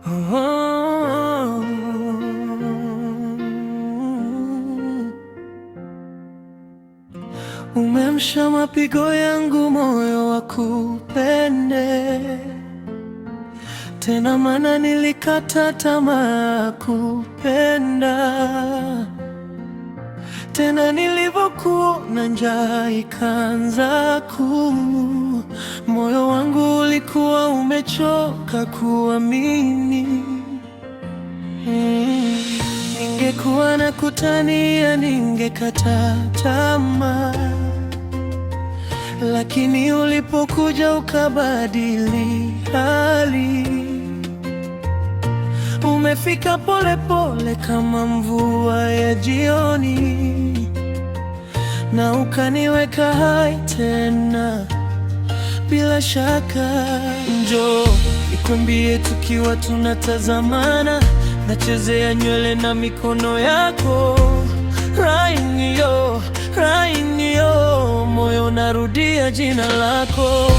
Oh, umemsha mapigo yangu moyo wa kupende tena, mana nilikata tamaa kupenda tena, nilivyokuona njaa ikaanza moyo wangu ulikuwa umechoka kuamini. Ningekuwa na kutania, ningekata tamaa, lakini ulipokuja ukabadili hali. Umefika pole pole kama mvua ya jioni, na ukaniweka hai tena bila shaka. Njoo nikwambie, tukiwa tunatazamana, nachezea nywele na mikono yako. Rainio, Rainio, moyo narudia jina lako.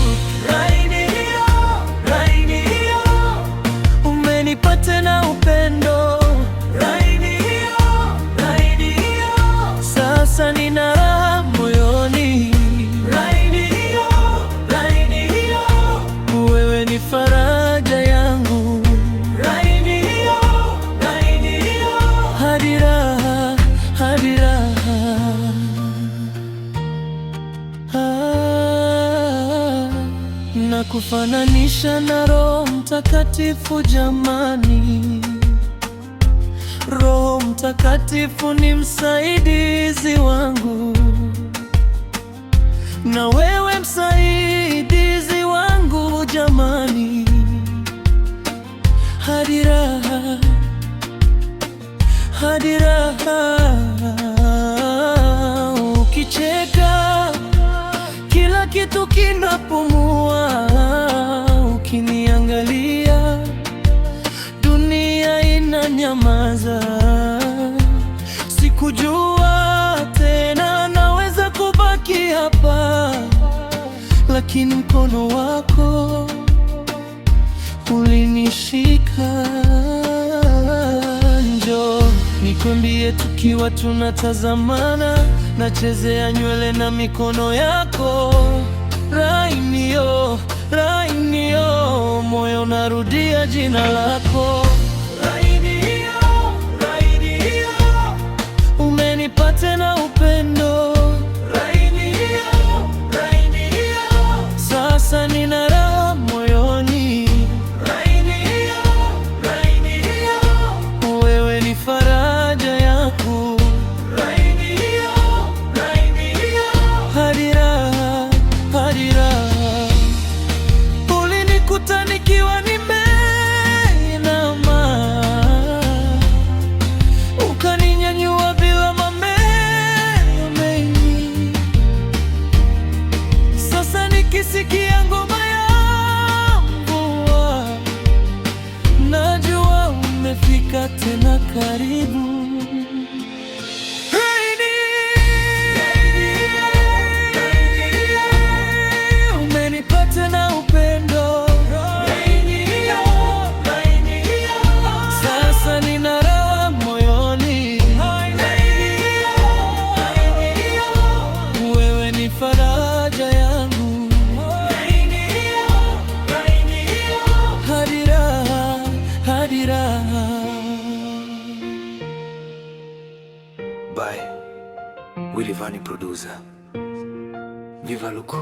Rainio, Rainio, umenipa tena upendo. Rainio, Rainio, sasa nina raha moyoni. Rainio, Rainio, wewe ni faraja yangu. Rainio, Rainio, hadi raha, hadi raha. Nakufananisha na Roho Mtakatifu jamani. Roho Mtakatifu ni msaidizi wangu, na wewe msaidizi wangu jamani. Hadi raha, hadi raha. Ukicheka kila kitu kinapumua, ukiniangalia dunia inanyamaza. Sikujua tena naweza kubaki hapa, lakini mkono wako ulinishika. Njoo nikwambie, tukiwa tunatazamana, nachezea nywele na mikono yako. Rainio, Rainio, moyo narudia jina lako. Rainio, Rainio, umenipa tena upendo. Rainio, Rainio, sasa nina raha moyoni. Rainio, Rainio, wewe ni faraja yangu. Rainio, Rainio, hadi raha, hadi raha. Ulinikuta nikiwa nimeinama, ukaninyanyua bila maneno mengi. Sasa nikisikia ngoma ya mvua, najua umefika tena karibu. Umenipa tena upendo. Rainio, Rainio, sasa nina raha moyoni. Rainio, Rainio, wewe ni faraja yangu. Rainio, Rainio, hadi raha, hadi raha. By Willy Vanny producer. Viva Luku.